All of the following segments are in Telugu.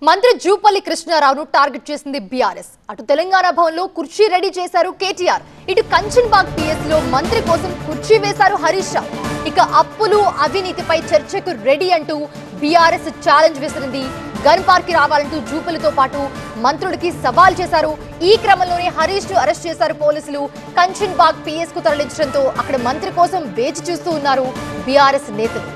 మంత్రి జూపల్లి కృష్ణారావును టార్గెట్ చేసింది బీఆర్ఎస్. అటు తెలంగాణ భవన్లో కుర్చీ రెడీ చేశారు కేటీఆర్. ఇటు కంచన్బాగ్ పిఎస్ లో మంత్రి కోసం కుర్చీ వేశారు హరీష్ రావు. ఇక అప్పులు అవినీతిపై చర్చకు రెడీ అంటూ బీఆర్ఎస్ ఛాలెంజ్ విసిరింది. గన్ పార్క్ కి రావాలంటూ జూపల్లితో పాటు మంత్రులకి సవాల్ చేశారు. ఈ క్రమంలోనే హరీష్ ను అరెస్ట్ చేశారు పోలీసులు. కంచన్బాగ్ పిఎస్ కు తరలించడంతో అక్కడ మంత్రి కోసం వేచి చూస్తూ ఉన్నారు బీఆర్ఎస్ నేతలు.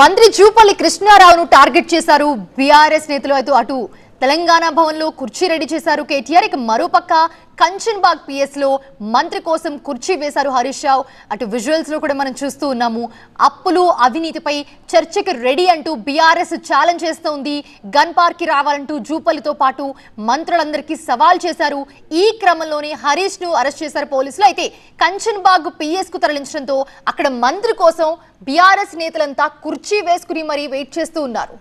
మంత్రి జూపల్లి కృష్ణారావును టార్గెట్ చేశారు బీఆర్ఎస్ నేతలు. అటు తెలంగాణ భవన్ లో కుర్చీ రెడీ చేశారు కేటీఆర్. ఇక మరోపక్క కంచన్బాగ్ పిఎస్ లో మంత్రి కోసం కుర్చీ వేశారు హరీష్ రావు. అటు విజువల్స్ లో కూడా మనం చూస్తూ ఉన్నాము. అప్పులు అవినీతిపై చర్చకు రెడీ అంటూ బీఆర్ఎస్ ఛాలెంజ్ చేస్తోంది. గన్ పార్క్ కి రావాలంటూ జూపల్లితో పాటు మంత్రులందరికీ సవాల్ చేశారు. ఈ క్రమంలోనే హరీష్ ను అరెస్ట్ చేశారు పోలీసులు. అయితే కంచన్బాగ్ పిఎస్ కు తరలించడంతో అక్కడ మంత్రి కోసం బీఆర్ఎస్ నేతలంతా కుర్చీ వేసుకుని మరీ వెయిట్ చేస్తూ ఉన్నారు.